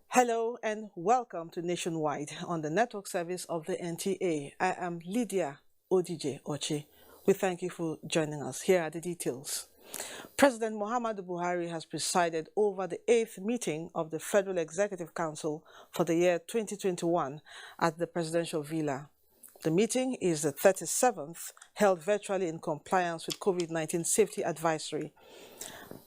Hello and welcome to Nationwide on the network service of the NTA. I am Lydia Odije Oche. We thank you for joining us. Here are the details. President Muhammadu Buhari has presided over the 8th meeting of the Federal Executive Council for the year 2021 at the Presidential Villa. The meeting is the 37th, held virtually in compliance with COVID-19 safety advisory.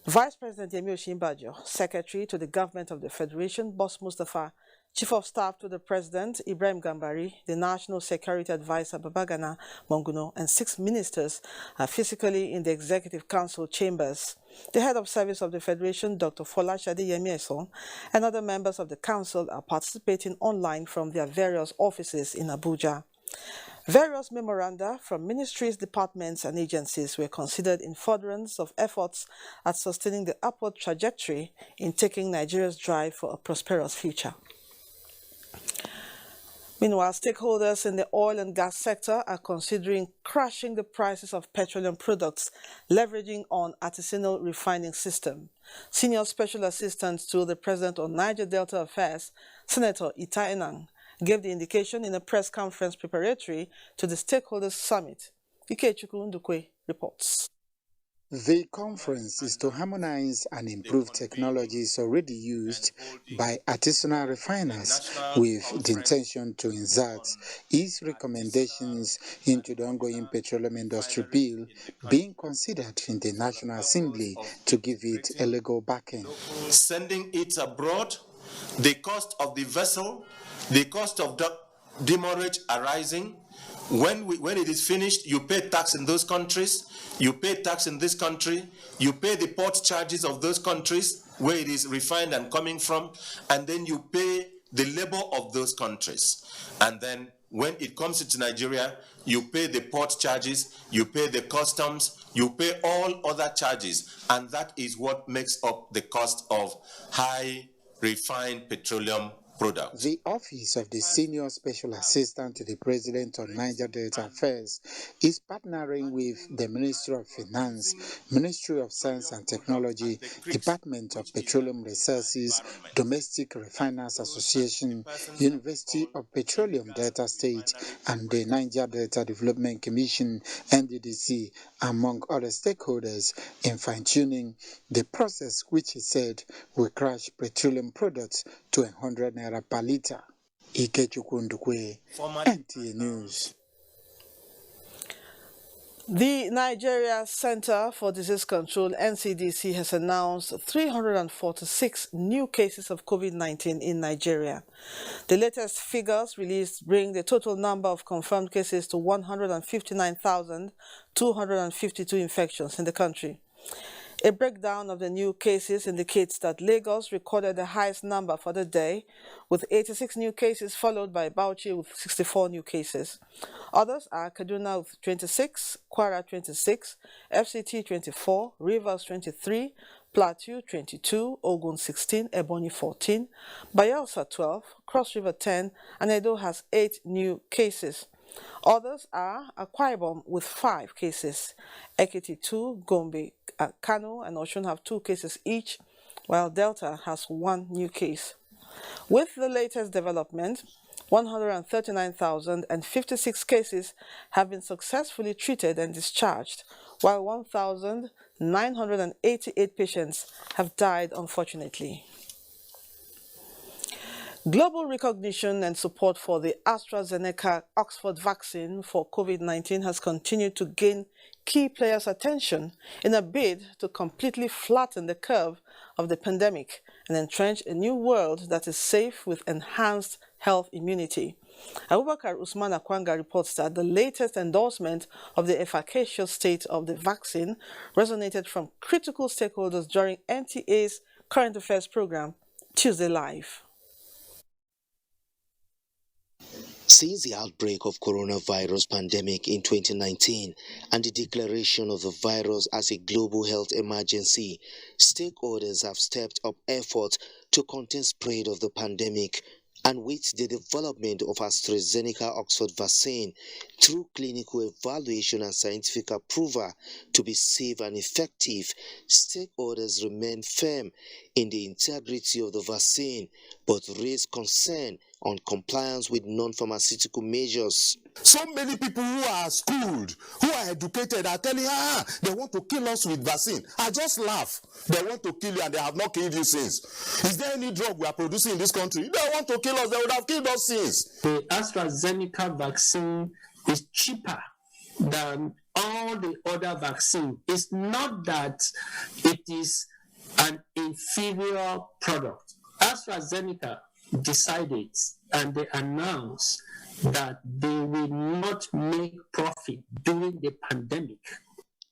Vice President Yemi Osinbajo, Secretary to the Government of the Federation, Boss Mustafa, Chief of Staff to the President, Ibrahim Gambari, the National Security Advisor, Babagana Monguno, and 6 ministers are physically in the Executive Council chambers. The Head of Service of the Federation, Dr. Folashade Yemieson, and other members of the Council are participating online from their various offices in Abuja. Various memoranda from ministries, departments, and agencies were considered in furtherance of efforts at sustaining the upward trajectory in taking Nigeria's drive for a prosperous future. Meanwhile, stakeholders in the oil and gas sector are considering crashing the prices of petroleum products, leveraging on artisanal refining system. Senior Special Assistant to the President on Niger Delta Affairs, Senator Ita Enang, gave the indication in a press conference preparatory to the Stakeholders Summit. Ikechukwu Ndukwe reports. The conference is to harmonize and improve technologies already used by artisanal refiners with the intention to insert its recommendations into the ongoing petroleum industry bill being considered in the National Assembly to give it a legal backing. Sending it abroad, the cost of the vessel, the cost of demurrage arising. When it is finished, you pay tax in those countries, you pay tax in this country, you pay the port charges of those countries where it is refined and coming from, and then you pay the labor of those countries. And then when it comes into Nigeria, you pay the port charges, you pay the customs, you pay all other charges, and that is what makes up the cost of high refined petroleum products. The Office of the Senior Special Assistant to the President on Niger Delta Affairs is partnering with the Ministry of Finance, Ministry of Science and Technology, Department of Petroleum Resources, Domestic Refiners Association, University of Petroleum Delta State, and the Niger Delta Development Commission, NDDC, among other stakeholders, in fine-tuning the process which he said will crash petroleum products to 100 naira per liter. Ikechukwu Ndukwe, NTA News. The Nigeria Center for Disease Control, NCDC, has announced 346 new cases of COVID-19 in Nigeria. The latest figures released bring the total number of confirmed cases to 159,252 infections in the country. A breakdown of the new cases indicates that Lagos recorded the highest number for the day, with 86 new cases, followed by Bauchi with 64 new cases. Others are Kaduna with 26, Kwara 26, FCT 24, Rivers 23, Plateau 22, Ogun 16, Ebonyi 14, Bayelsa 12, Cross River 10, and Edo has 8 new cases. Others are Akwa Ibom with 5 cases, Ekiti 2, Gombe, Kano, and Osun have 2 cases each, while Delta has 1 new case. With the latest development, 139,056 cases have been successfully treated and discharged, while 1,988 patients have died, unfortunately. Global recognition and support for the AstraZeneca Oxford vaccine for COVID-19 has continued to gain key players' attention in a bid to completely flatten the curve of the pandemic and entrench a new world that is safe with enhanced health immunity. Abubakar Usman Akwanga reports that the latest endorsement of the efficacious state of the vaccine resonated from critical stakeholders during NTA's Current Affairs program, Tuesday Live. Since the outbreak of coronavirus pandemic in 2019 and the declaration of the virus as a global health emergency, stakeholders have stepped up efforts to contain spread of the pandemic. And with the development of AstraZeneca Oxford vaccine through clinical evaluation and scientific approval to be safe and effective, stakeholders remain firm in the integrity of the vaccine, but raise concern on compliance with non-pharmaceutical measures. So many people who are schooled, who are educated, are telling they want to kill us with vaccine. I just laugh. They want to kill you and they have not killed you since. Is there any drug we are producing in this country? They want to kill us, they would have killed us since. The AstraZeneca vaccine is cheaper than all the other vaccines. It's not that it is an inferior product. AstraZeneca decided and they announced that they will not make profit during the pandemic.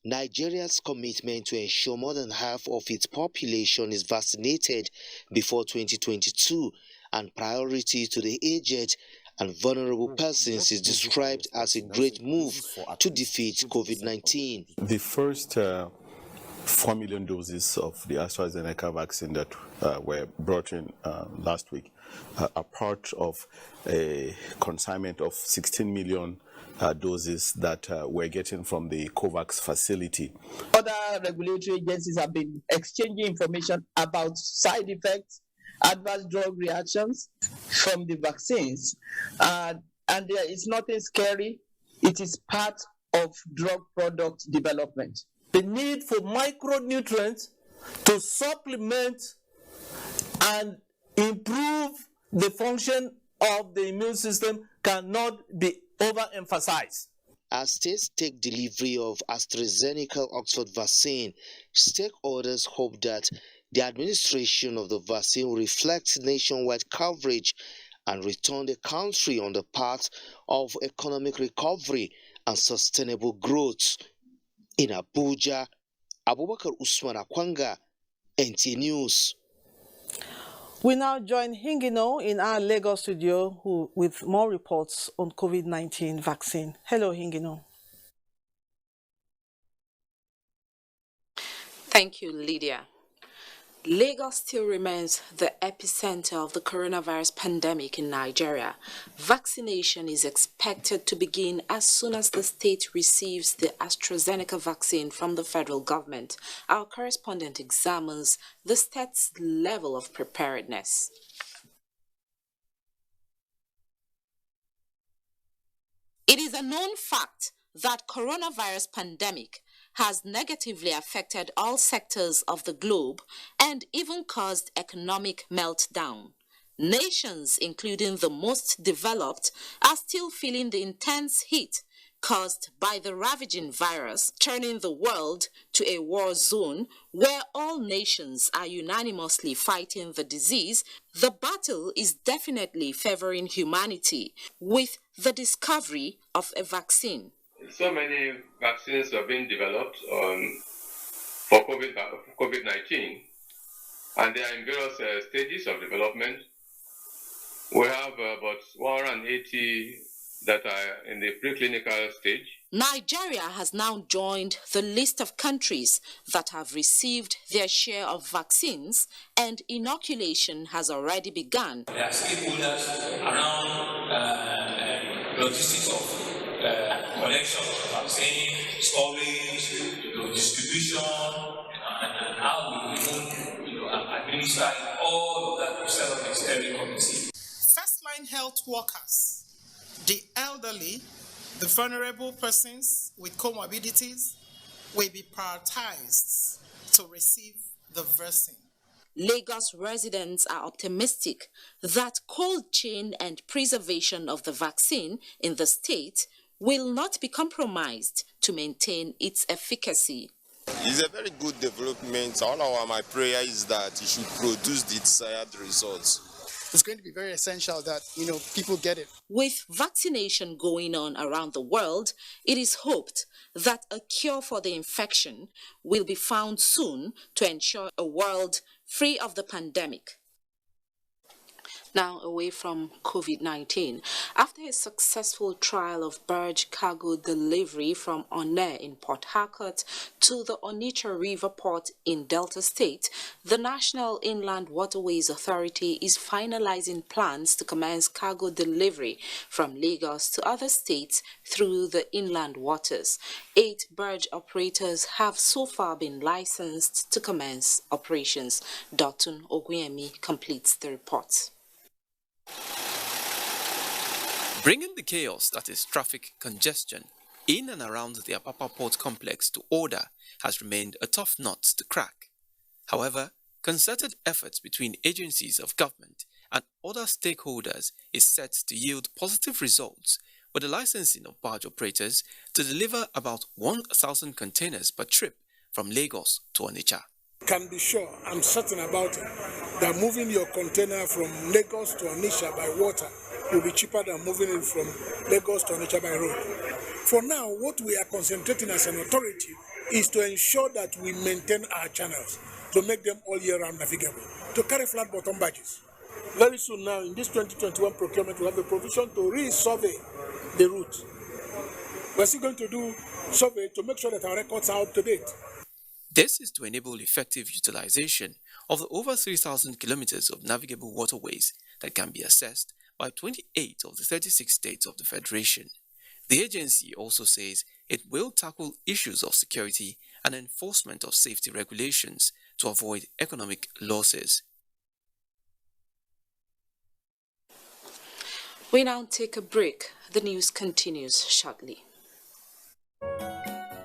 Nigeria's commitment to ensure more than half of its population is vaccinated before 2022 and priority to the aged and vulnerable persons is described as a great move to defeat COVID-19. The first 4 million doses of the AstraZeneca vaccine that were brought in last week are part of a consignment of 16 million doses that we're getting from the COVAX facility. Other regulatory agencies have been exchanging information about side effects, adverse drug reactions from the vaccines, and there is nothing scary. It is part of drug product development. The need for micronutrients to supplement and improve the function of the immune system cannot be overemphasized. As states take delivery of AstraZeneca Oxford vaccine, stakeholders hope that the administration of the vaccine will reflect nationwide coverage and return the country on the path of economic recovery and sustainable growth. In Abuja, Abubakar Usman Akwanga, NTA News. We now join Hingino in our Lagos studio with more reports on COVID-19 vaccine. Hello, Hingino. Thank you, Lydia. Lagos still remains the epicenter of the coronavirus pandemic in Nigeria. Vaccination is expected to begin as soon as the state receives the AstraZeneca vaccine from the federal government. Our correspondent examines the state's level of preparedness. It is a known fact that coronavirus pandemic has negatively affected all sectors of the globe and even caused economic meltdown. Nations, including the most developed, are still feeling the intense heat caused by the ravaging virus, turning the world to a war zone where all nations are unanimously fighting the disease. The battle is definitely favoring humanity with the discovery of a vaccine. So many vaccines are being developed for COVID-19, and they are in various stages of development. We have about 180 that are in the preclinical stage. Nigeria has now joined the list of countries that have received their share of vaccines, and inoculation has already begun. There are stakeholders around logistics of collection of vaccine, storage, distribution, and how we even administer all of that to set up a steering committee. First-line health workers, the elderly, the vulnerable persons with comorbidities will be prioritized to receive the vaccine. Lagos residents are optimistic that cold chain and preservation of the vaccine in the state will not be compromised to maintain its efficacy. It's a very good development. My prayer is that it should produce the desired results. it's going to be very essential that, people get it. With vaccination going on around the world, it is hoped that a cure for the infection will be found soon to ensure a world free of the pandemic. Now away from COVID-19. After a successful trial of barge cargo delivery from Onne in Port Harcourt to the Onitsha River Port in Delta State, the National Inland Waterways Authority is finalizing plans to commence cargo delivery from Lagos to other states through the inland waters. 8 barge operators have so far been licensed to commence operations. Dotun Oguyemi completes the report. Bringing the chaos that is traffic congestion in and around the Apapa Port Complex to order has remained a tough nut to crack. However, concerted efforts between agencies of government and other stakeholders is set to yield positive results with the licensing of barge operators to deliver about 1,000 containers per trip from Lagos to Onitsha. Can be sure, I'm certain about it, that moving your container from Lagos to Onitsha by water will be cheaper than moving it from Lagos to Onitsha by road. For now, what we are concentrating as an authority is to ensure that we maintain our channels, to make them all year round navigable, to carry flat bottom barges. Very soon now, in this 2021 procurement, we have the provision to re-survey the route. We're still going to do survey to make sure that our records are up to date. This is to enable effective utilization of the over 3,000 kilometers of navigable waterways that can be accessed by 28 of the 36 states of the Federation. The agency also says it will tackle issues of security and enforcement of safety regulations to avoid economic losses. We now take a break. The news continues shortly.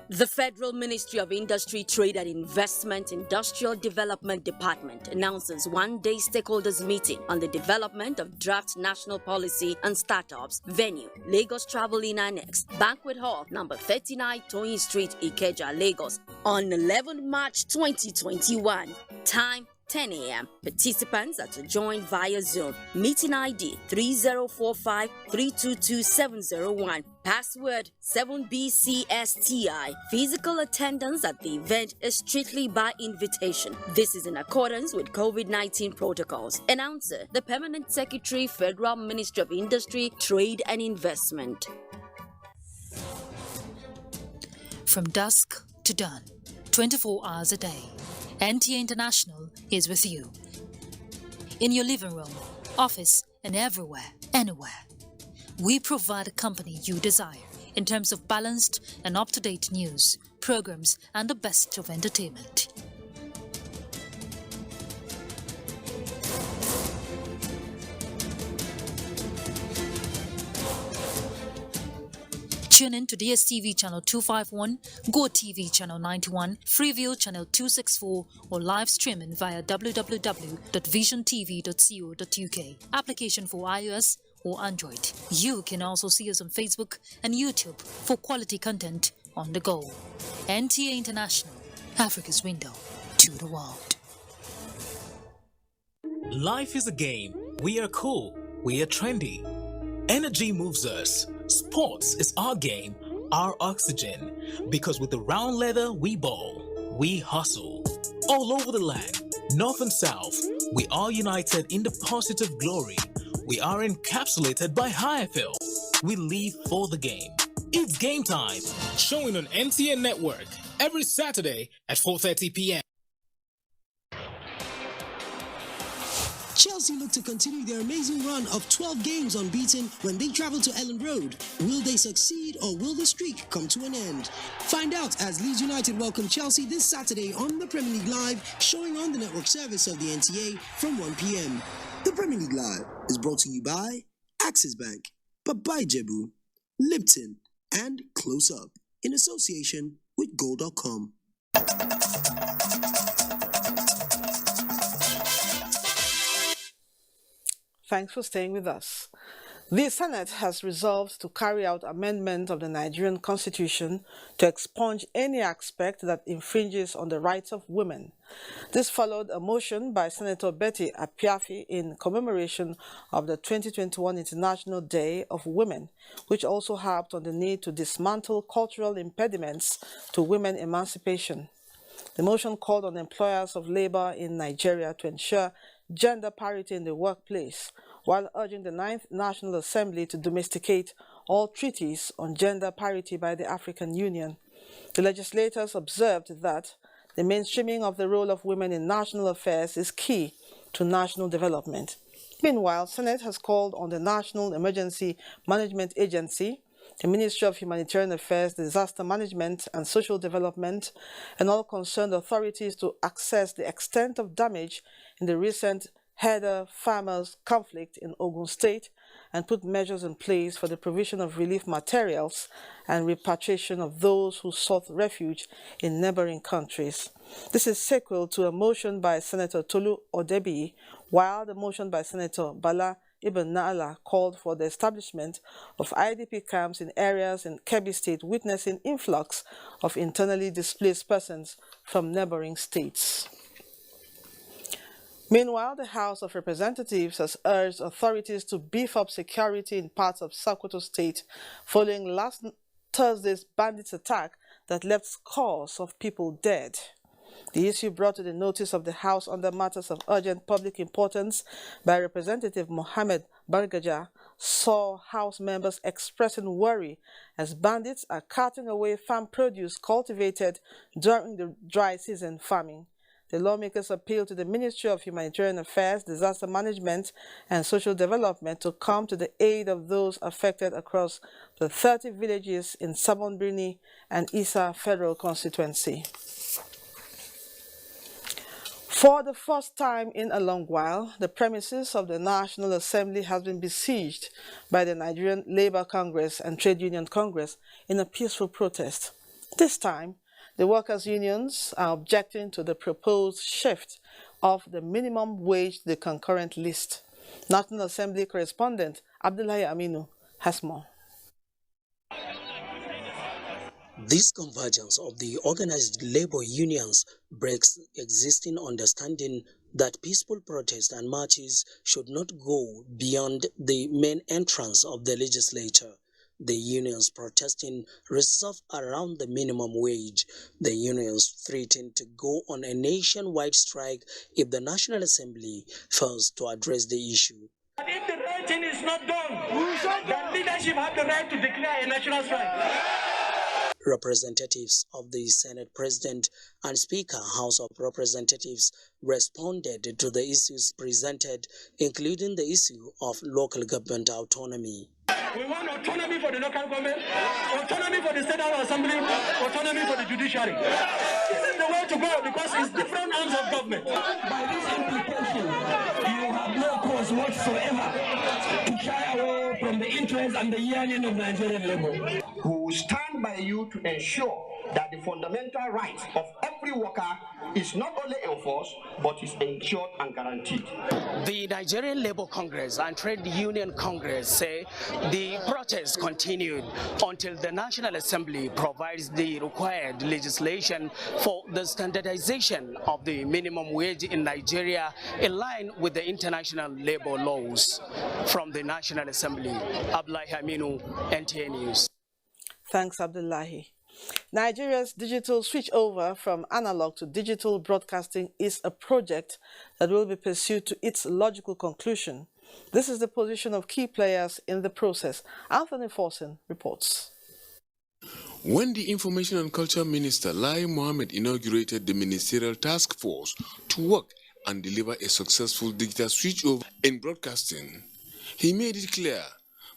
The Federal Ministry of Industry, Trade and Investment Industrial Development Department announces one-day stakeholders meeting on the development of draft national policy and startups. Venue, Lagos Travel Inn Annex, Banquet Hall, number 39, Toyin Street, Ikeja, Lagos, on 11 March 2021. Time, 10 a.m. Participants are to join via Zoom. Meeting ID 3045-322701. Password 7BCSTI. Physical attendance at the event is strictly by invitation. This is in accordance with COVID-19 protocols. Announcer, the Permanent Secretary, Federal Ministry of Industry, Trade and Investment. From dusk to dawn, 24 hours a day, NTA International is with you. In your living room, office, and everywhere, anywhere. We provide the company you desire in terms of balanced and up-to-date news, programs, and the best of entertainment. Tune in to DSTV channel 251, GoTV channel 91, Freeview channel 264, or live streaming via www.visiontv.co.uk. Application for iOS or Android. You can also see us on Facebook and YouTube for quality content on the go. NTA International, Africa's window to the world. Life is a game. We are cool. We are trendy. Energy moves us. Sports is our game, our oxygen. Because with the round leather we ball, we hustle. All over the land, north and south, we are united in the pursuit of glory. We are encapsulated by HIFL. We live for the game. It's game time. Showing on NTA Network every Saturday at 4:30 p.m. Chelsea look to continue their amazing run of 12 games unbeaten when they travel to Ellen Road. Will they succeed or will the streak come to an end? Find out as Leeds United welcome Chelsea this Saturday on the Premier League Live, showing on the network service of the NTA from 1 p.m. The Premier League Live is brought to you by Axis Bank, Babai Jebu, Lipton, and Close Up in association with Go.com. Thanks for staying with us. The Senate has resolved to carry out amendment of the Nigerian Constitution to expunge any aspect that infringes on the rights of women. This followed a motion by Senator Betty Apiafi in commemoration of the 2021 International Day of Women, which also harped on the need to dismantle cultural impediments to women emancipation. The motion called on employers of labor in Nigeria to ensure gender parity in the workplace, while urging the 9th National Assembly to domesticate all treaties on gender parity by the African Union. The legislators observed that the mainstreaming of the role of women in national affairs is key to national development. Meanwhile, Senate has called on the National Emergency Management Agency, the Ministry of Humanitarian Affairs, Disaster Management and Social Development, and all concerned authorities to assess the extent of damage in the recent herder-farmers conflict in Ogun State and put measures in place for the provision of relief materials and repatriation of those who sought refuge in neighboring countries. This is sequel to a motion by Senator Tolu Odebi, while the motion by Senator Bala Ibn Na'ala called for the establishment of IDP camps in areas in Kebbi State witnessing influx of internally displaced persons from neighboring states. Meanwhile, the House of Representatives has urged authorities to beef up security in parts of Sokoto State following last Thursday's bandits' attack that left scores of people dead. The issue brought to the notice of the House under matters of urgent public importance by Representative Mohammed Bargaja saw House members expressing worry as bandits are carting away farm produce cultivated during the dry season farming. The lawmakers appealed to the Ministry of Humanitarian Affairs, Disaster Management and Social Development to come to the aid of those affected across the 30 villages in Sabon Birni and Isa Federal Constituency. For the first time in a long while, the premises of the National Assembly has been besieged by the Nigerian Labour Congress and Trade Union Congress in a peaceful protest. This time, the workers' unions are objecting to the proposed shift of the minimum wage to the concurrent list. National Assembly correspondent Abdullahi Aminu has more. This convergence of the organized labor unions breaks existing understanding that peaceful protests and marches should not go beyond the main entrance of the legislature. The unions protesting resolve around the minimum wage. The unions threaten to go on a nationwide strike if the National Assembly fails to address the issue. But if the right thing is not done, then leadership have the right to declare a national strike. Representatives of the Senate President and Speaker House of Representatives responded to the issues presented, including the issue of local government autonomy. We want autonomy for the local government, autonomy for the State Assembly, autonomy for the judiciary. This is the way to go because it's different arms of government. By this implication, you have no cause whatsoever to shy away from the interests and the yearning of Nigerian labor. We will stand by you to ensure that the fundamental rights of every worker is not only enforced, but is ensured and guaranteed. The Nigerian Labour Congress and Trade Union Congress say the protest continued until the National Assembly provides the required legislation for the standardization of the minimum wage in Nigeria in line with the international labor laws. From the National Assembly, Abdullahi Aminu, NTA News. Thanks, Abdullahi. Nigeria's digital switchover from analog to digital broadcasting is a project that will be pursued to its logical conclusion. This is the position of key players in the process. Anthony Forsen reports. When the Information and Culture Minister Lai Mohammed inaugurated the ministerial task force to work and deliver a successful digital switchover in broadcasting, he made it clear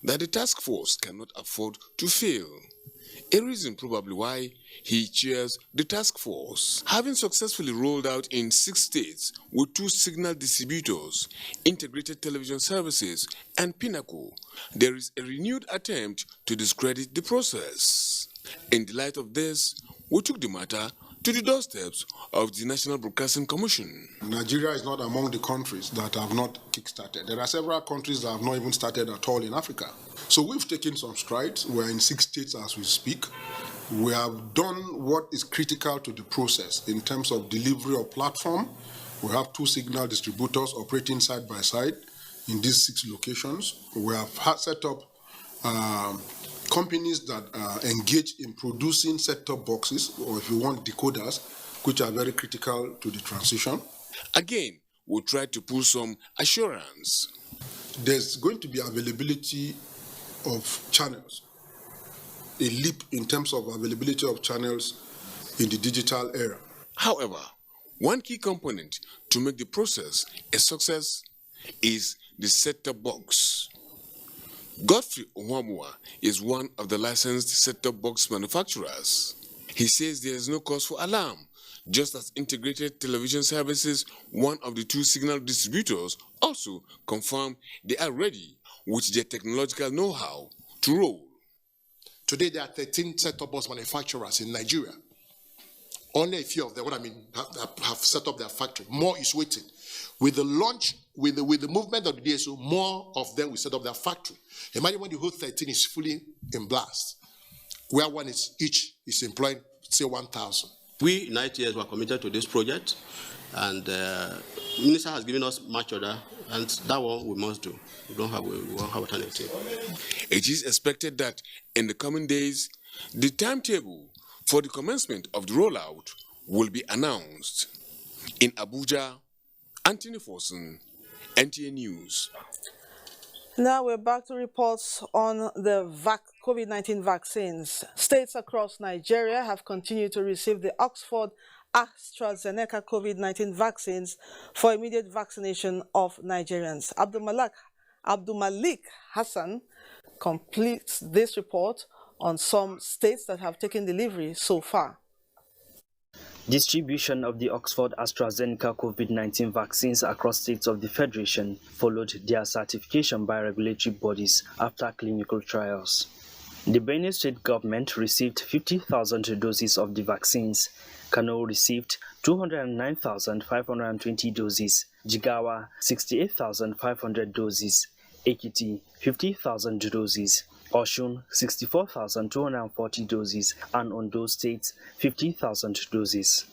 that the task force cannot afford to fail. A reason probably why he chairs the task force. Having successfully rolled out in 6 states with 2 signal distributors, integrated television services, and Pinnacle, there is a renewed attempt to discredit the process. In the light of this, we took the matter to the doorsteps of the National Broadcasting Commission. Nigeria is not among the countries that have not kick-started. There are several countries that have not even started at all in Africa. So we've taken some strides. We're in 6 states as we speak. We have done what is critical to the process in terms of delivery of platform. We have 2 signal distributors operating side by side in these 6 locations. We have set up companies that engage in producing set-top boxes, or if you want, decoders, which are very critical to the transition. Again, we'll try to pull some assurance. There's going to be availability of channels, a leap in terms of availability of channels in the digital era. However, one key component to make the process a success is the set-top box. Godfrey Onwamua is one of the licensed set-top box manufacturers. He says there is no cause for alarm, just as Integrated Television Services, one of the 2 signal distributors, also confirmed they are ready with their technological know-how to roll. Today there are 13 set-top box manufacturers in Nigeria. Only a few of them, have set up their factory. More is waiting. With the launch, with the movement of the DSO, more of them will set up their factory. Imagine when the whole 13 is fully in blast, where one is each is employing, say, 1,000. We in ITS were committed to this project, and the minister has given us much order, and that one we must do. We won't have alternative. It is expected that in the coming days, the timetable for the commencement of the rollout will be announced. In Abuja, Anthony Forson, NTA News. Now we're back to reports on the COVID-19 vaccines. States across Nigeria have continued to receive the Oxford AstraZeneca COVID-19 vaccines for immediate vaccination of Nigerians. Abdulmalik Hassan completes this report on some states that have taken delivery so far. Distribution of the Oxford AstraZeneca COVID-19 vaccines across states of the Federation followed their certification by regulatory bodies after clinical trials. The Benue State government received 50,000 doses of the vaccines. Kano received 209,520 doses, Jigawa 68,500 doses, Ekiti 50,000 doses, Osun 64,240 doses, and Ondo State 50,000 doses.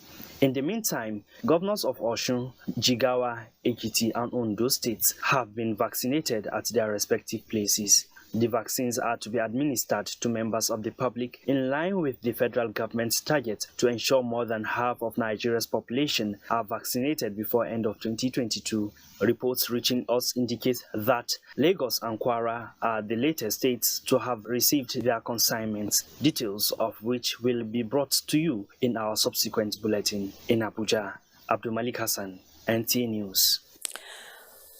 In the meantime, governors of Osun, Jigawa, Ekiti, and Ondo states have been vaccinated at their respective places. The vaccines are to be administered to members of the public in line with the federal government's target to ensure more than half of Nigeria's population are vaccinated before end of 2022. Reports reaching us indicate that Lagos and Kwara are the latest states to have received their consignments, details of which will be brought to you in our subsequent bulletin. In Abuja, Abdulmalik Hassan, NTA News.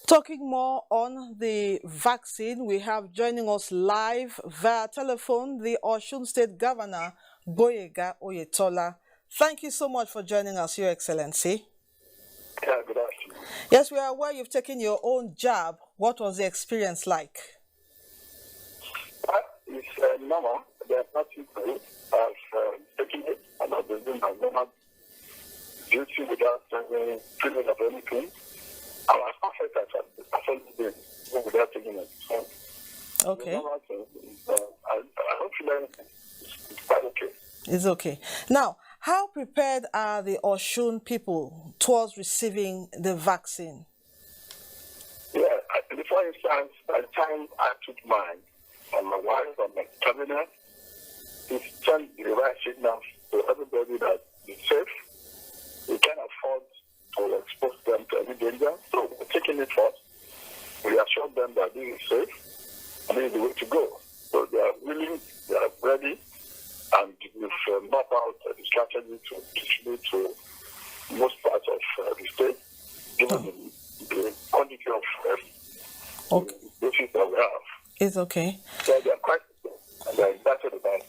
Talking more on the vaccine, we have joining us live via telephone the Osun State Governor, Boyega Oyetola. Thank you so much for joining us, Your Excellency. Yeah, good afternoon. Yes, we are aware you've taken your own jab. What was the experience like? It's normal. There are nothing to it. I've taken it and I've been doing my normal duty without any feeling of anything. I was perfect at actually without taking it. So, okay. I don't feel anything. It's quite okay. It's okay. Now, how prepared are the Osun people towards receiving the vaccine? Yeah, for instance, by the time I took mine, and my wife and my cabinet, it's sent the right signal to everybody that it's safe. We can afford to expose them to any danger. So we're taking it first. We assure them that this is safe and this is the way to go. So they are willing, they are ready, and we've mapped out the strategy to distribute to most parts of the state, given the quantity of doses that we have. It's okay. So they are quite, and they are excited about it.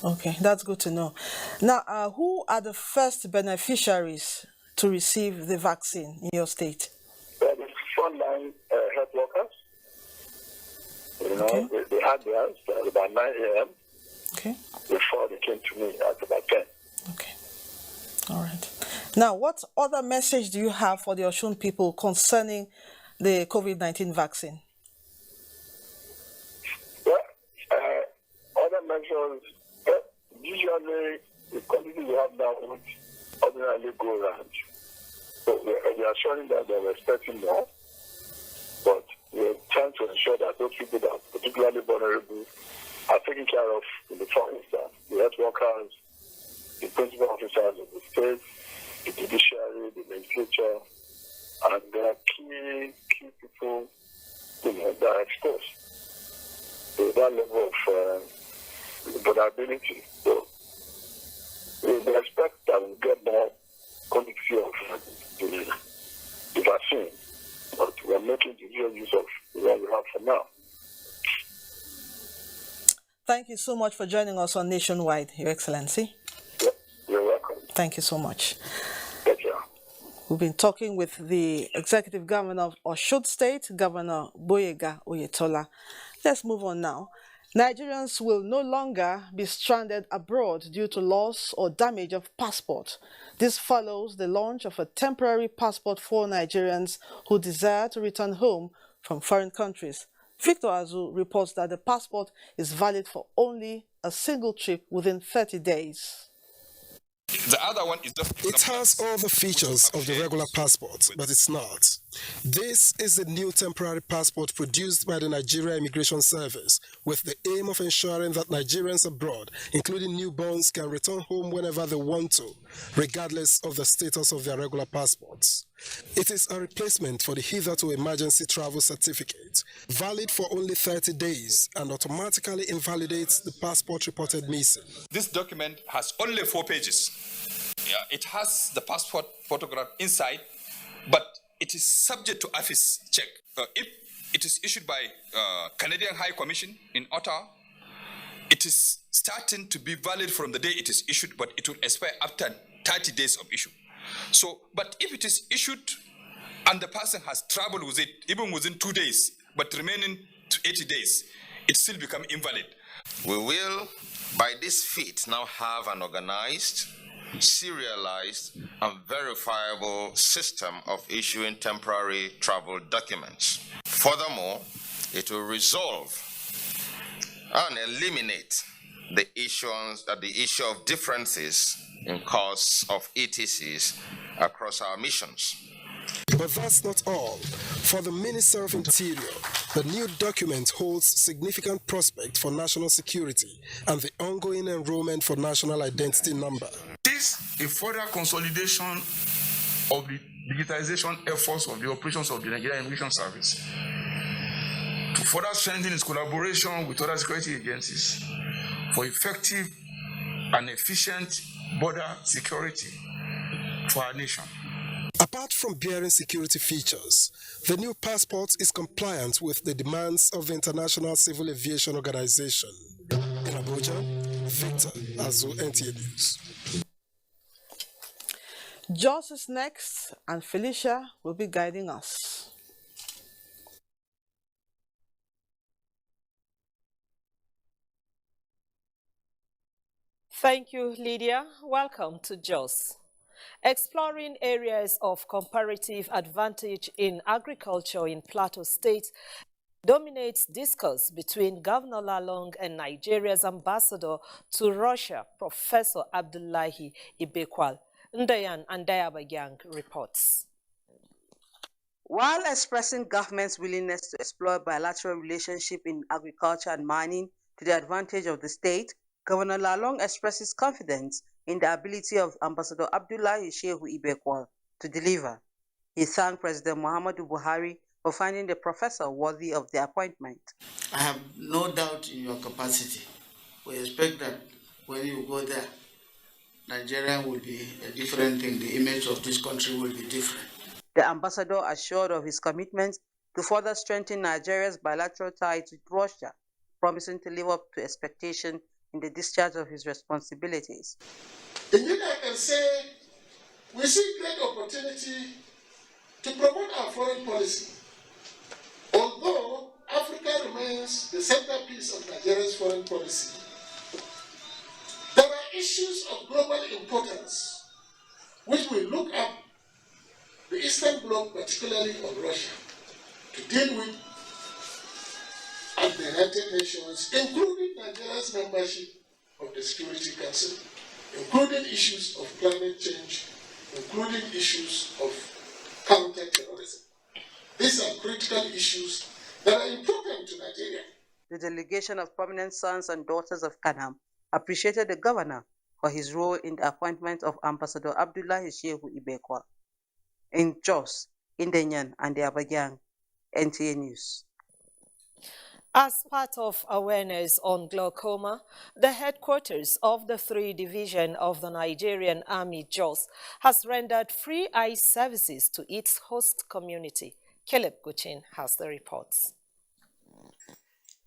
Okay, that's good to know. Now, who are the first beneficiaries to receive the vaccine in your state? The frontline health workers. You know, okay. they had theirs at about 9 a.m. Okay. Before they came to me at about 10. Okay. All right. Now, what other message do you have for the Osun people concerning the COVID-19 vaccine? Well, other measures, usually the quantity we have now would ordinarily go around. So we are assuring that they're respecting more, but we're trying to ensure that those people that are particularly vulnerable are taken care of in the for instance, the health workers, the principal officers of the state, the judiciary, the legislature, and there are key people, that are exposed to that level of vulnerability. So we expect that we'll get more quantity of the vaccine, but we're making the use of the one we have for now. Thank you so much for joining us on Nationwide, Your Excellency. You're welcome. Thank you so much. Thank you. We've been talking with the Executive Governor of Osun State, Governor Boyega Oyetola. Let's move on now. Nigerians will no longer be stranded abroad due to loss or damage of passport. This follows the launch of a temporary passport for Nigerians who desire to return home from foreign countries. Victor Azu reports that the passport is valid for only a single trip within 30 days. The other one is it has all the features of the regular passport, but it's not. This is the new temporary passport produced by the Nigeria Immigration Service with the aim of ensuring that Nigerians abroad, including newborns, can return home whenever they want to, regardless of the status of their regular passports. It is a replacement for the hitherto emergency travel certificate, valid for only 30 days and automatically invalidates the passport reported missing. This document has only 4 pages. It has the passport photograph inside, but it is subject to office check. If it is issued by Canadian High Commission in Ottawa, it is starting to be valid from the day it is issued, but it will expire after 30 days of issue. So, but if it is issued and the person has traveled with it, even within 2 days, but remaining to 80 days, it still becomes invalid. We will, by this feat, now have an organized, serialized, and verifiable system of issuing temporary travel documents. Furthermore, it will resolve and eliminate the issue of differences in costs of ETCs across our missions. But that's not all. For the Minister of Interior, the new document holds significant prospect for national security and the ongoing enrollment for national identity number. This is a further consolidation of the digitization efforts of the operations of the Nigerian Immigration Service to further strengthen its collaboration with other security agencies for effective and efficient border security for our nation. Apart from bearing security features, the new passport is compliant with the demands of the International Civil Aviation Organization. In Abuja, Victor Azu, NTA News. Jos is next, and Felicia will be guiding us. Thank you, Lydia. Welcome to Jos. Exploring areas of comparative advantage in agriculture in Plateau State dominates discourse between Governor Lalong and Nigeria's ambassador to Russia, Professor Abdullahi Ibekwal. Ndayan Andayabagyang reports. While expressing government's willingness to explore bilateral relationship in agriculture and mining to the advantage of the state, Governor Lalong expresses confidence in the ability of Ambassador Abdullahi Shehu Ibekwal to deliver. He thanked President Muhammadu Buhari for finding the professor worthy of the appointment. I have no doubt in your capacity. We expect that when you go there, Nigeria will be a different thing. The image of this country will be different. The ambassador assured of his commitment to further strengthen Nigeria's bilateral ties with Russia, promising to live up to expectation in the discharge of his responsibilities. Indeed, I can say we see great opportunity to promote our foreign policy. Although Africa remains the centerpiece of Nigeria's foreign policy, there are issues of global importance which will look at the Eastern Bloc, particularly on Russia, to deal with at the United Nations, including Nigeria's membership of the Security Council, including issues of climate change, including issues of counter-terrorism. These are critical issues that are important to Nigeria. The delegation of prominent sons and daughters of Kanam appreciated the governor for his role in the appointment of Ambassador Abdullahi Shehu Ibekwa. In Jos, Indenyan, and the Abagyang, NTA News. As part of awareness on glaucoma, the headquarters of the 3 Division of the Nigerian Army, JOS, has rendered free eye services to its host community. Caleb Guchin has the reports.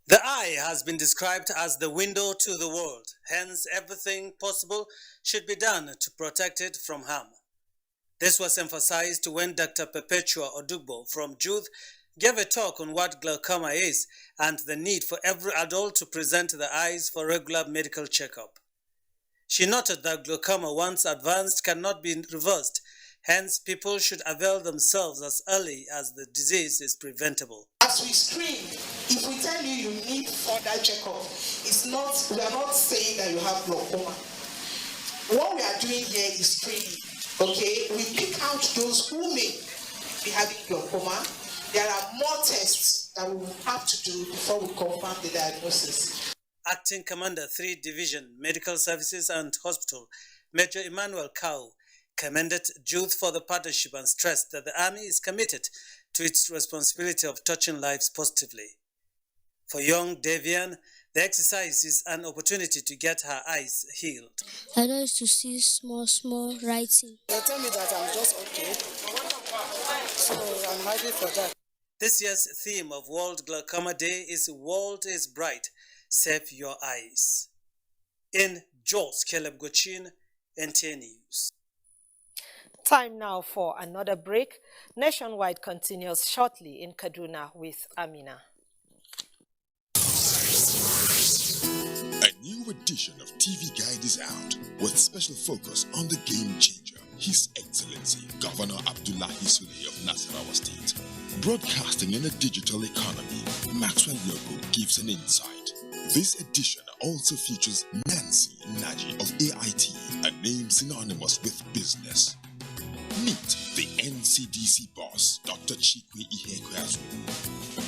The eye has been described as the window to the world, hence everything possible should be done to protect it from harm. This was emphasized when Dr. Perpetua Odugbo from JUTH gave a talk on what glaucoma is and the need for every adult to present the eyes for regular medical checkup. She noted that glaucoma, once advanced, cannot be reversed. Hence, people should avail themselves as early as the disease is preventable. As we screen, if we tell you need further checkup, we are not saying that you have glaucoma. What we are doing here is screening. Okay, we pick out those who may be having glaucoma. There are more tests that we will have to do before we confirm the diagnosis. Acting Commander 3 Division Medical Services and Hospital, Major Emmanuel Kau, commended JUTH for the partnership and stressed that the Army is committed to its responsibility of touching lives positively. For young Davian, the exercise is an opportunity to get her eyes healed. I used to see small writing. They tell me that I'm just okay, so I'm happy for that. This year's theme of World Glaucoma Day is World is Bright, Save Your Eyes. In Jos, Caleb Gochin, NTA News. Time now for another break. Nationwide continues shortly in Kaduna with Amina. A new edition of TV Guide is out with special focus on the game changer, His Excellency Governor Abdullahi Sule of Nasarawa State. Broadcasting in a digital economy, Maxwell Yobo gives an insight. This edition also features Nancy Naji of AIT, a name synonymous with business. Meet the NCDC boss, Dr. Chikwe Ihekweazu.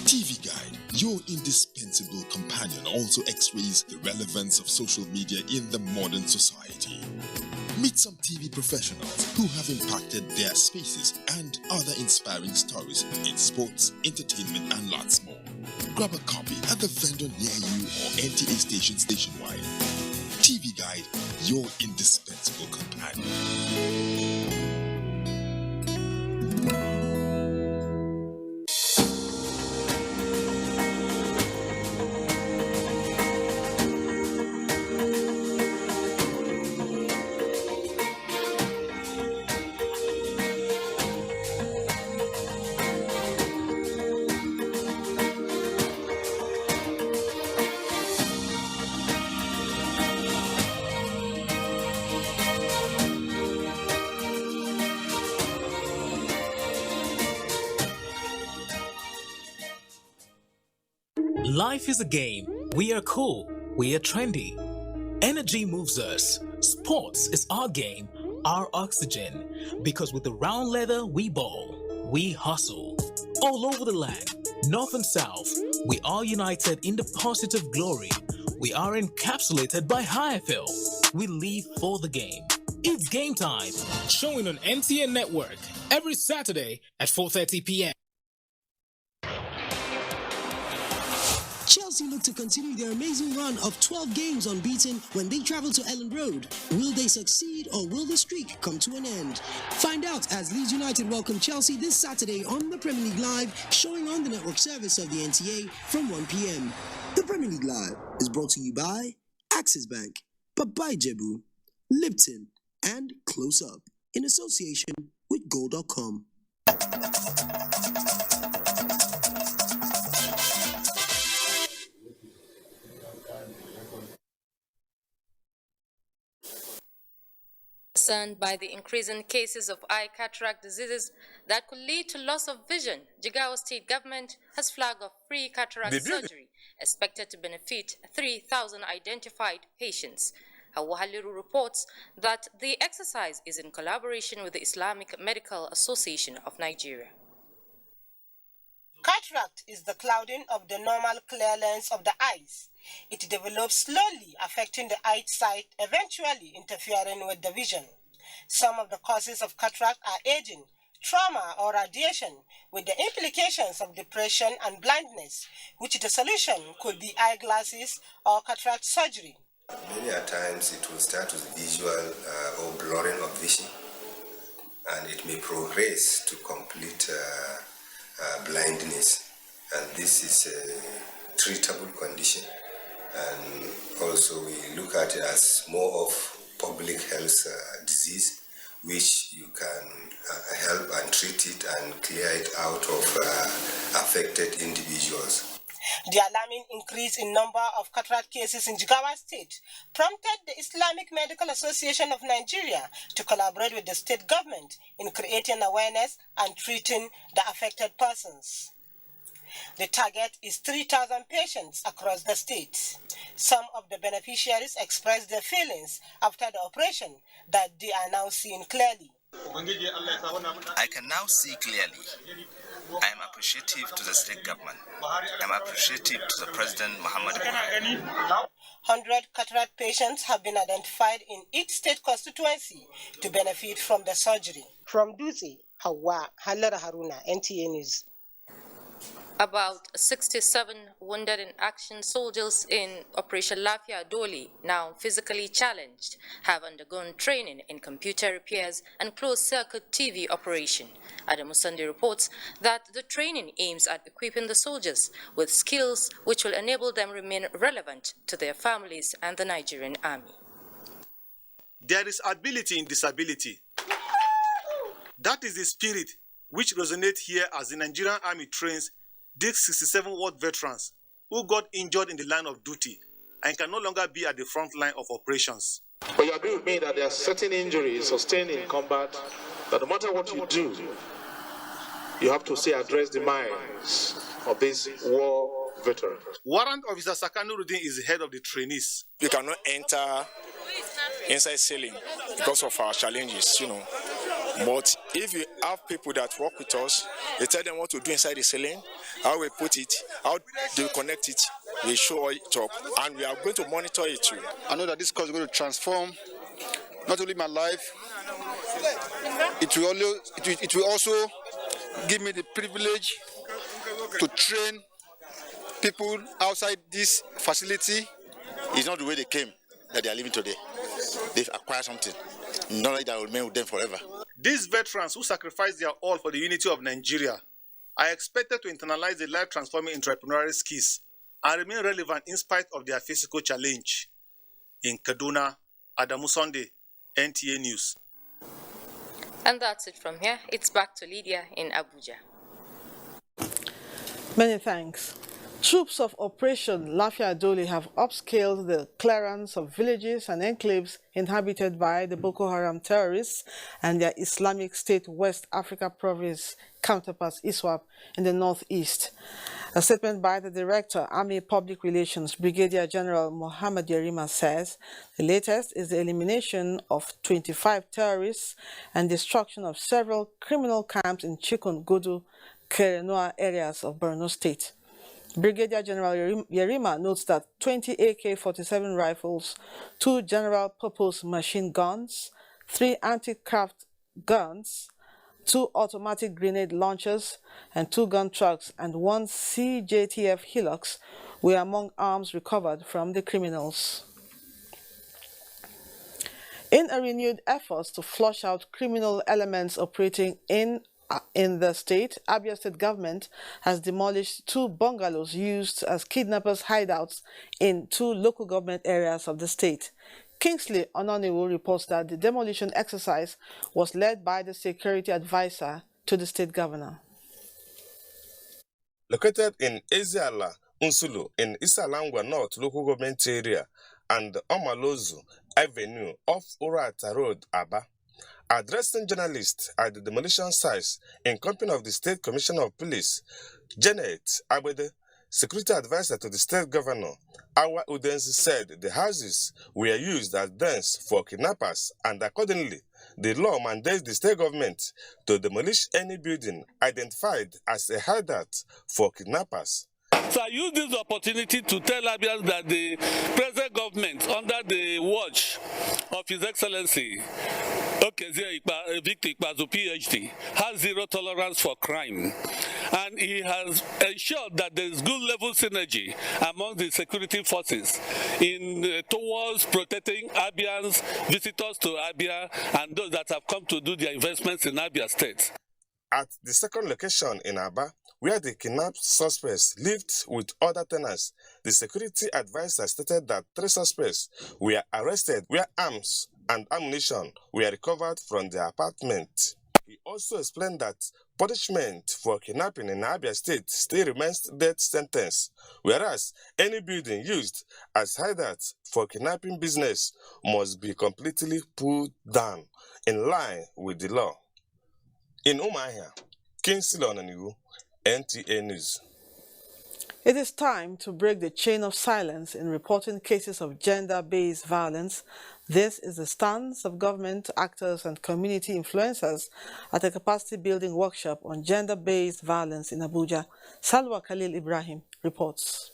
TV Guide, your indispensable companion, also x-rays the relevance of social media in the modern society. Meet some TV professionals who have impacted their spaces and other inspiring stories in sports, entertainment, and lots more. Grab a copy at the vendor near you or NTA stations nationwide. TV Guide, your indispensable companion. Life is a game. We are cool. We are trendy. Energy moves us. Sports is our game, our oxygen. Because with the round leather we ball, we hustle. All over the land, north and south, we are united in the positive glory. We are encapsulated by HIFL. We live for the game. It's game time. Showing on NTA Network every Saturday at 4:30 p.m. Chelsea look to continue their amazing run of 12 games unbeaten when they travel to Ellen Road. Will they succeed or will the streak come to an end? Find out as Leeds United welcome Chelsea this Saturday on the Premier League Live, showing on the network service of the NTA from 1 p.m. The Premier League Live is brought to you by Axis Bank, Papai Jebu, Lipton, and Close Up in association with Gold.com. Concerned by the increasing cases of eye cataract diseases that could lead to loss of vision, Jigawa State Government has flagged off free cataract surgery, expected to benefit 3,000 identified patients. Hawahaliru reports that the exercise is in collaboration with the Islamic Medical Association of Nigeria. Cataract is the clouding of the normal clear lens of the eyes. It develops slowly, affecting the eyesight, eventually interfering with the vision. Some of the causes of cataract are aging, trauma or radiation, with the implications of depression and blindness, which the solution could be eyeglasses or cataract surgery. Many a times it will start with visual or blurring of vision, and it may progress to complete blindness, and this is a treatable condition, and also we look at it as more of public health disease, which you can help and treat it and clear it out of affected individuals. The alarming increase in number of cataract cases in Jigawa State prompted the Islamic Medical Association of Nigeria to collaborate with the state government in creating awareness and treating the affected persons. The target is 3,000 patients across the state. Some of the beneficiaries expressed their feelings after the operation that they are now seeing clearly. I can now see clearly. I am appreciative to the state government. I am appreciative to the President Muhammad Buhari. 100 cataract patients have been identified in each state constituency to benefit from the surgery. From Dutse, Hawa Hallara Haruna, NTA News. About 67 wounded in action soldiers in Operation Lafia Doli, now physically challenged, have undergone training in computer repairs and closed-circuit TV operation. Adamu Sunday reports that the training aims at equipping the soldiers with skills which will enable them remain relevant to their families and the Nigerian army. There is ability in disability. That is the spirit which resonates here as the Nigerian army trains these 67 war veterans who got injured in the line of duty and can no longer be at the front line of operations. But you agree with me that there are certain injuries sustained in combat that no matter what you do, you have to say address the minds of these war veterans. Warrant Officer Sakanuruddin is the head of the trainees. You cannot enter inside sailing because of our challenges, But if you have people that work with us, they tell them what to do inside the ceiling, how we put it, how they connect it, we show it up, and we are going to monitor it too. I know that this course is going to transform not only my life, it will also give me the privilege to train people outside this facility. It's not the way they came that they are living today. They've acquired something, knowledge that will remain with them forever. These veterans who sacrificed their all for the unity of Nigeria are expected to internalize the life-transforming entrepreneurial skills and remain relevant in spite of their physical challenge. In Kaduna, Adamu Sunday, NTA News. And that's it from here. It's back to Lydia in Abuja. Many thanks. Troops of Operation Lafia Doli have upscaled the clearance of villages and enclaves inhabited by the Boko Haram terrorists and their Islamic State West Africa Province counterparts ISWAP in the northeast. A statement by the Director, Army Public Relations, Brigadier General Mohammed Yerima says the latest is the elimination of 25 terrorists and destruction of several criminal camps in Chikun, Godu, Kerenoa areas of Borno State. Brigadier General Yerima notes that 20 AK-47 rifles, 2 general-purpose machine guns, 3 anti-craft guns, 2 automatic grenade launchers, and 2 gun trucks and 1 CJTF Hilux were among arms recovered from the criminals. In a renewed effort to flush out criminal elements operating in the state, Abia State government has demolished 2 bungalows used as kidnappers' hideouts in 2 local government areas of the state. Kingsley Ononiwu reports that the demolition exercise was led by the security advisor to the state governor. Located in Eziala, Unsulu, in Isalangwa North local government area and Omalozu Avenue off Urata Road, Aba, Addressing journalists at the demolition sites in company of the State Commissioner of Police, Janet Abede, security advisor to the state governor, Awa Udensi, said the houses were used as dens for kidnappers, and accordingly, the law mandates the state government to demolish any building identified as a hideout for kidnappers. So I use this opportunity to tell Abians that the present government, under the watch of His Excellency Victor Ikpazu, PhD, has zero tolerance for crime. And he has ensured that there is good level synergy among the security forces towards protecting Abians, visitors to Abia, and those that have come to do their investments in Abia State. At the second location in Aba, where the kidnapped suspects lived with other tenants, the security advisor stated that 3 suspects were arrested where arms and ammunition were recovered from their apartment. He also explained that punishment for kidnapping in Abia State still remains death sentence, whereas any building used as hideout for kidnapping business must be completely pulled down in line with the law. In Umuahia, Kingsley Onaniwu, NTA News. It is time to break the chain of silence in reporting cases of gender-based violence. This is the stance of government, actors, and community influencers at a capacity-building workshop on gender-based violence in Abuja. Salwa Khalil Ibrahim reports.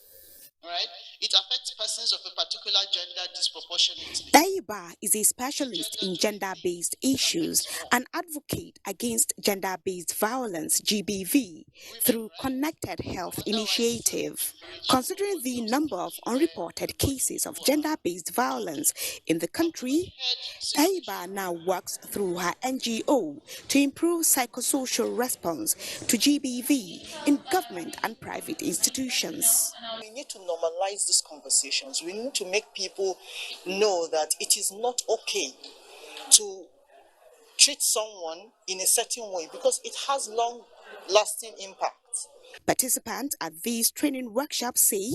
Right? It affects persons of a particular gender disproportionately. Daiba is a specialist in gender-based issues and advocate against gender-based violence, GBV, through Connected Health Initiative. Considering the number of unreported cases of gender-based violence in the country, Daiba now works through her NGO to improve psychosocial response to GBV in government and private institutions. We need to normalize these conversations. We need to make people know that it is not okay to treat someone in a certain way because it has long-lasting impacts. Participants at these training workshops say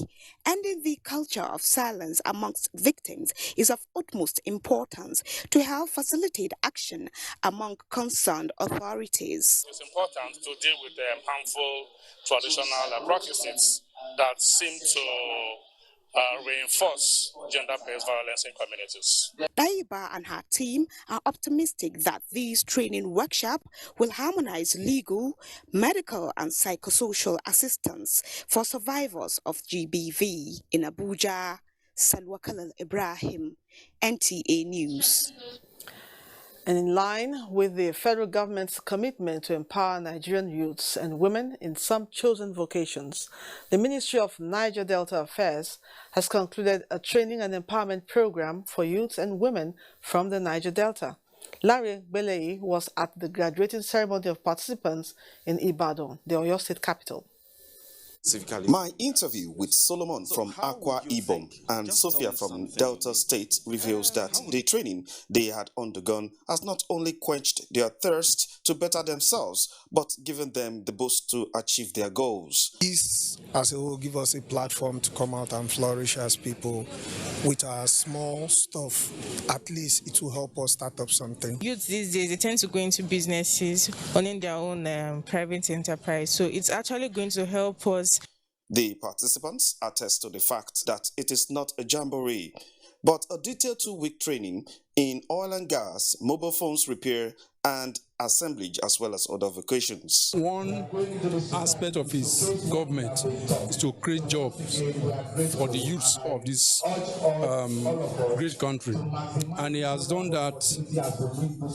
ending the culture of silence amongst victims is of utmost importance to help facilitate action among concerned authorities. It's important to deal with harmful traditional practices that seem to reinforce gender-based violence in communities. Daiba and her team are optimistic that these training workshops will harmonize legal, medical, and psychosocial assistance for survivors of GBV. In Abuja, Salwa Khalil Ibrahim, NTA News. And in line with the federal government's commitment to empower Nigerian youths and women in some chosen vocations, the Ministry of Niger Delta Affairs has concluded a training and empowerment program for youths and women from the Niger Delta. Larry Belei was at the graduating ceremony of participants in Ibadan, the Oyo State capital. My interview with Solomon from Akwa Ibom and Sophia from Delta State reveals that the training they had undergone has not only quenched their thirst to better themselves, but given them the boost to achieve their goals. This, as a whole, give us a platform to come out and flourish as people with our small stuff. At least it will help us start up something. Youth these days, they tend to go into businesses, owning their own private enterprise. So it's actually going to help us. The participants attest to the fact that it is not a jamboree, but a detailed 2-week training in oil and gas, mobile phones repair, and assemblage, as well as other vocations. One aspect of his government is to create jobs for the youths of this great country, and he has done that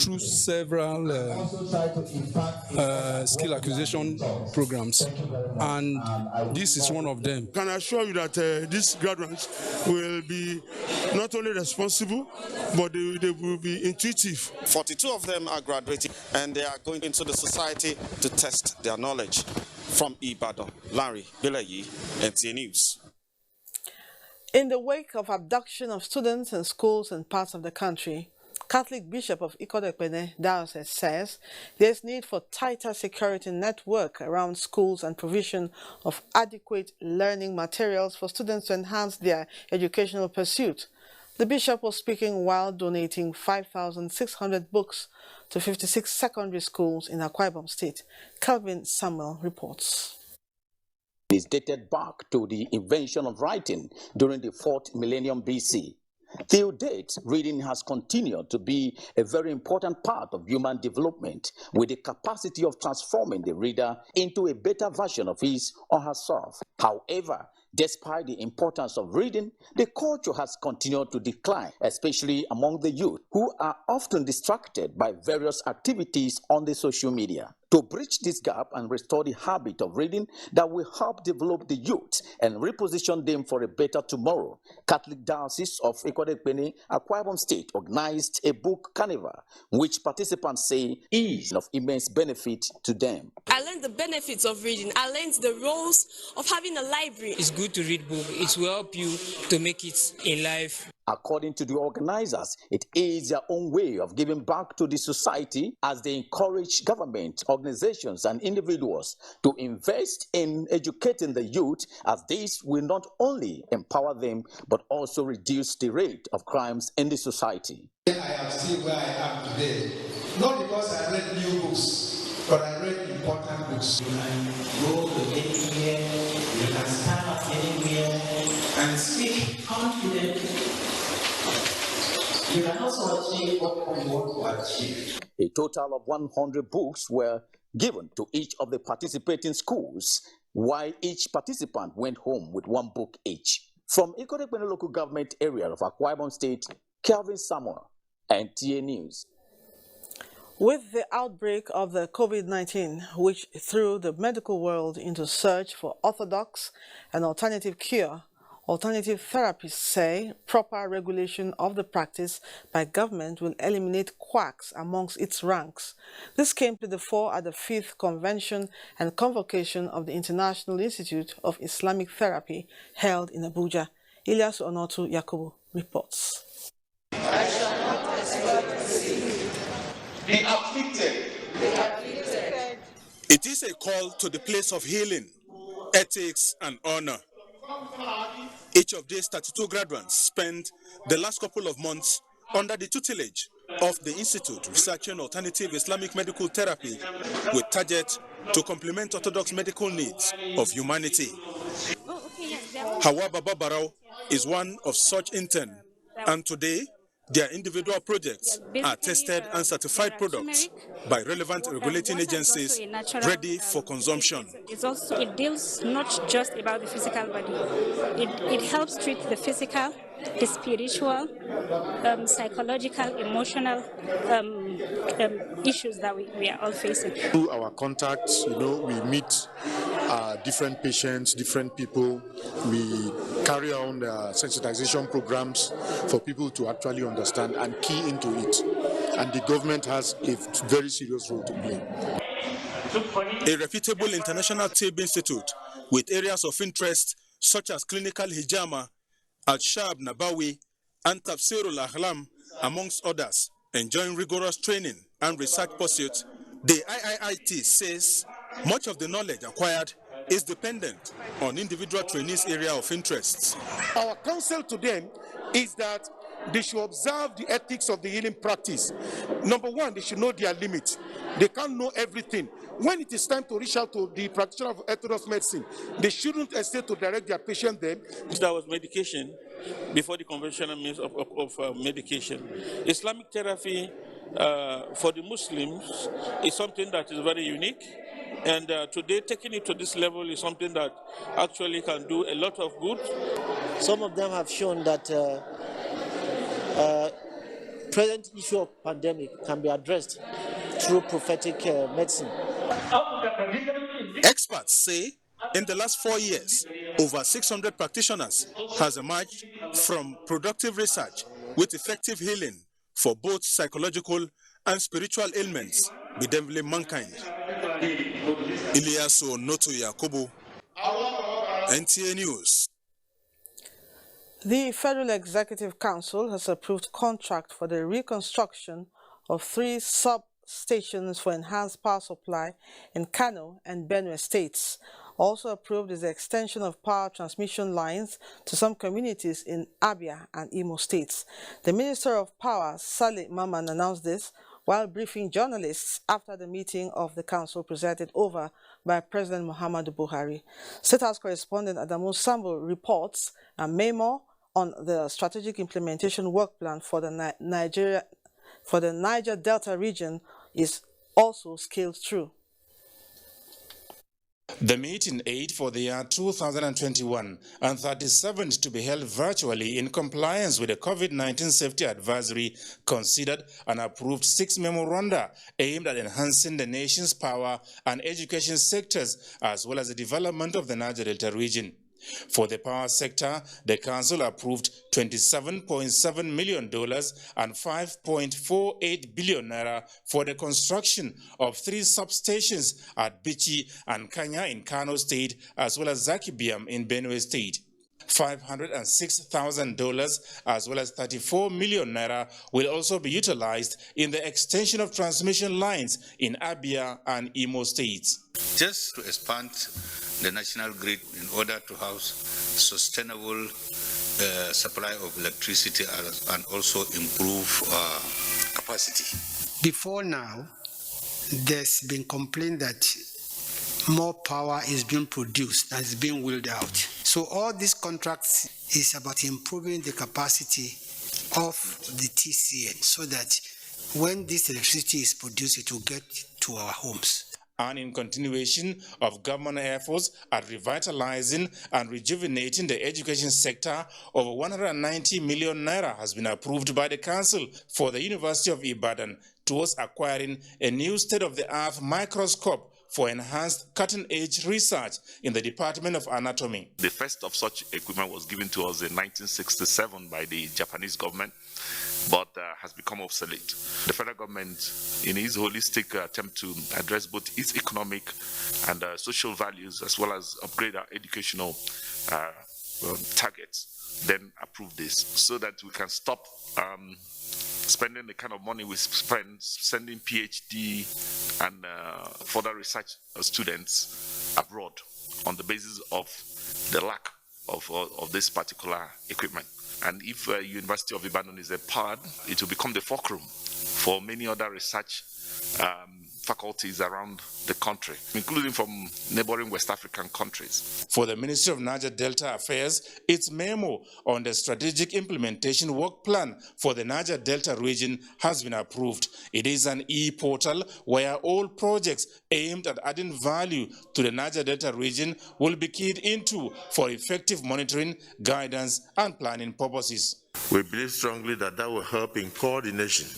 through several skill acquisition programs, and this is one of them. Can I assure you that these graduates will be not only responsible, but they will be intuitive. 42 of them are graduating, and they are going into the society to test their knowledge. From Ibadan, Larry Belei, NTA News. In the wake of abduction of students in schools in parts of the country, Catholic Bishop of Ikodekpene Diocese says there is need for tighter security network around schools and provision of adequate learning materials for students to enhance their educational pursuit. The bishop was speaking while donating 5,600 books to to 56 secondary schools in Akwa Ibom State. Calvin Samuel reports. It is dated back to the invention of writing during the 4th millennium BC. Till date, reading has continued to be a very important part of human development, with the capacity of transforming the reader into a better version of his or herself. However, despite the importance of reading, the culture has continued to decline, especially among the youth, who are often distracted by various activities on the social media. To bridge this gap and restore the habit of reading that will help develop the youth and reposition them for a better tomorrow, Catholic Diocese of Ikwadekpene, Akwa Ibom State, organized a book carnival, which participants say is of immense benefit to them. I learned the benefits of reading. I learned the roles of having a library. It's good to read books. It will help you to make it in life. According to the organizers, it is their own way of giving back to the society as they encourage government, organizations, and individuals to invest in educating the youth, as this will not only empower them, but also reduce the rate of crimes in the society. I am still where I am today, not because I read new books, but I read important books. You can go to anywhere, you can stand up anywhere, and speak confidently. You can also achieve what you want to achieve. A total of 100 books were given to each of the participating schools, while each participant went home with one book each. From Ikwadekpene local government area of Akwa Ibom State, Calvin Samuel, NTA News. With the outbreak of the COVID-19, which threw the medical world into search for orthodox and alternative cure, alternative therapists say proper regulation of the practice by government will eliminate quacks amongst its ranks. This came to the fore at the 5th Convention and Convocation of the International Institute of Islamic Therapy held in Abuja. Ilyas Onotu Yakubu reports. The afflicted. It is a call to the place of healing, ethics, and honor. Each of these 32 graduates spent the last couple of months under the tutelage of the Institute researching alternative Islamic medical therapy with target to complement orthodox medical needs of humanity. Hawa Baba Barao is one of such interns, and today their individual projects are tested and certified products by relevant regulating agencies ready for consumption. It deals not just about the physical body. It helps treat the physical, the spiritual, psychological, emotional issues that we are all facing. Through our contacts, we meet different patients, different people. We carry on sensitization programs for people to actually understand and key into it. And the government has a very serious role to play. A reputable international TB institute with areas of interest such as clinical hijama, Al-Shab Nabawi, and Tafsirul Ahlam, amongst others, enjoying rigorous training and research pursuits, the IIIT says much of the knowledge acquired is dependent on individual trainees' area of interests. Our counsel to them is that they should observe the ethics of the healing practice. Number one, they should know their limits. They can't know everything. When it is time to reach out to the practitioner of orthodox medicine, they shouldn't hesitate to direct their patient there. There was medication before the conventional means of medication. Islamic therapy for the Muslims is something that is very unique. And today, taking it to this level is something that actually can do a lot of good. Some of them have shown that present issue of pandemic can be addressed through prophetic medicine. Experts say in the last 4 years, over 600 practitioners has emerged from productive research with effective healing for both psychological and spiritual ailments bedeviling mankind. Ilyasu Noto Yakubu, NTA News. The Federal Executive Council has approved contract for the reconstruction of 3 substations for enhanced power supply in Kano and Benue states. Also approved is the extension of power transmission lines to some communities in Abia and Imo states. The Minister of Power, Saleh Maman, announced this while briefing journalists after the meeting of the council presided over by President Muhammadu Buhari. State House correspondent Adamu Sambo reports a memo on the strategic implementation work plan for the Niger Delta region is also scaled through. The meeting 8 for the year 2021 and 37th to be held virtually in compliance with the COVID-19 Safety Advisory considered and approved 6 memoranda aimed at enhancing the nation's power and education sectors as well as the development of the Niger Delta region. For the power sector, the council approved $27.7 million and 5.48 billion naira for the construction of 3 substations at Bichi and Kanya in Kano State, as well as Zakibiam in Benue State. $506,000 as well as 34 million naira will also be utilized in the extension of transmission lines in Abia and Imo states. Just to expand the national grid in order to house sustainable supply of electricity and also improve capacity. Before now, there's been complaint that more power is being produced and is being wheeled out. So all these contracts is about improving the capacity of the TCN so that when this electricity is produced, it will get to our homes. And in continuation of government efforts at revitalizing and rejuvenating the education sector, over 190 million naira has been approved by the council for the University of Ibadan towards acquiring a new state-of-the-art microscope for enhanced cutting-edge research in the Department of Anatomy. The first of such equipment was given to us in 1967 by the Japanese government, but has become obsolete. The federal government, in its holistic attempt to address both its economic and social values, as well as upgrade our educational targets, then approved this so that we can stop spending the kind of money we spend sending PhD and further research students abroad on the basis of the lack of this particular equipment. And if University of Ibadan is empowered, it will become the fulcrum for many other research faculties around the country, including from neighboring West African countries. For the Ministry of Niger Delta Affairs, its memo on the strategic implementation work plan for the Niger Delta region has been approved. It is an e-portal where all projects aimed at adding value to the Niger Delta region will be keyed into for effective monitoring, guidance, and planning purposes. We believe strongly that will help in coordination.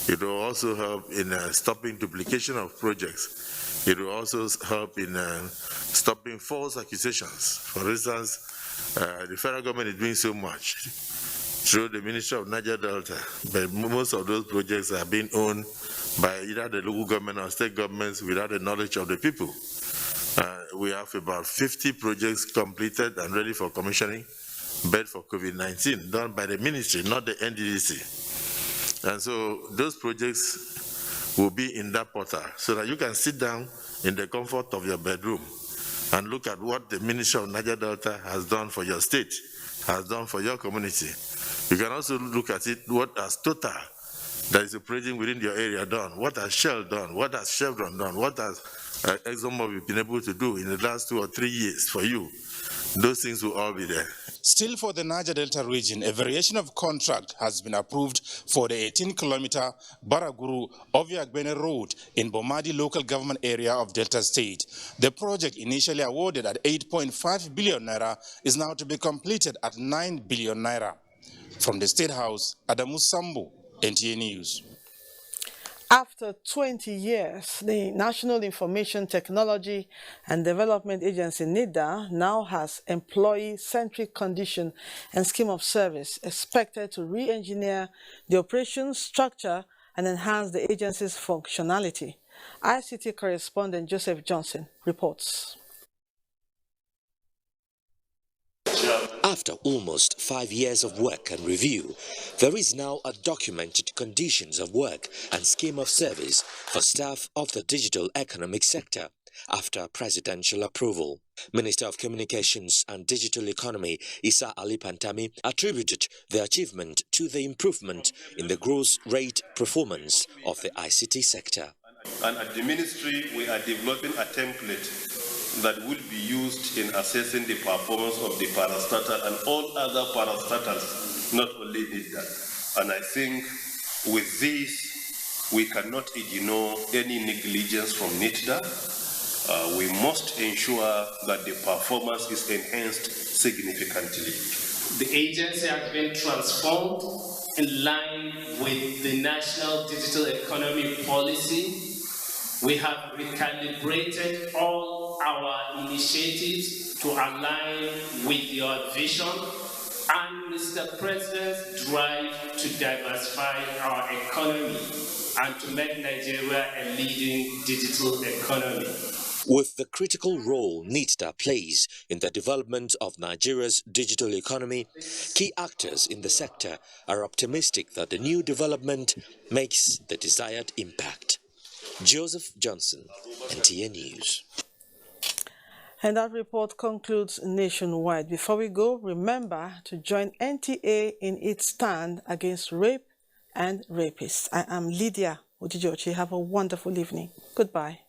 It will also help in stopping duplication of projects. It will also help in stopping false accusations. For instance, the federal government is doing so much through the Ministry of Niger Delta, but most of those projects are being owned by either the local government or state governments without the knowledge of the people. We have about 50 projects completed and ready for commissioning, bed for COVID-19, done by the ministry, not the NDDC. And so those projects will be in that portal so that you can sit down in the comfort of your bedroom and look at what the Ministry of Niger Delta has done for your state, has done for your community. You can also look at it, what has Total, that is operating within your area, done, what has Shell done, what has Chevron done, what has ExxonMobil been able to do in the last 2 or 3 years for you. Those things will all be there. Still for the Niger Delta region, a variation of contract has been approved for the 18-kilometer Baraguru-Oviagbene Road in Bomadi local government area of Delta State. The project, initially awarded at 8.5 billion naira, is now to be completed at 9 billion naira. From the State House, Adamu Sambo, NTA News. After 20 years, the National Information Technology and Development Agency, NIDA, now has employee-centric condition and scheme of service expected to re-engineer the operations structure and enhance the agency's functionality. ICT correspondent Joseph Johnson reports. After almost 5 years of work and review, there is now a documented conditions of work and scheme of service for staff of the digital economic sector after presidential approval. Minister of Communications and Digital Economy Issa Ali Pantami attributed the achievement to the improvement in the gross rate performance of the ICT sector. And at the ministry, we are developing a template that will be used in assessing the performance of the parastatal and all other parastatals, not only NITDA. And I think with this, we cannot ignore any negligence from NITDA. We must ensure that the performance is enhanced significantly. The agency has been transformed in line with the National Digital Economy Policy. We have recalibrated all our initiatives to align with your vision and Mr. President's drive to diversify our economy and to make Nigeria a leading digital economy. With the critical role NITDA plays in the development of Nigeria's digital economy, key actors in the sector are optimistic that the new development makes the desired impact. Joseph Johnson, NTA News. And that report concludes Nationwide. Before we go, remember to join NTA in its stand against rape and rapists. I am Lydia Ojijochi. Have a wonderful evening. Goodbye.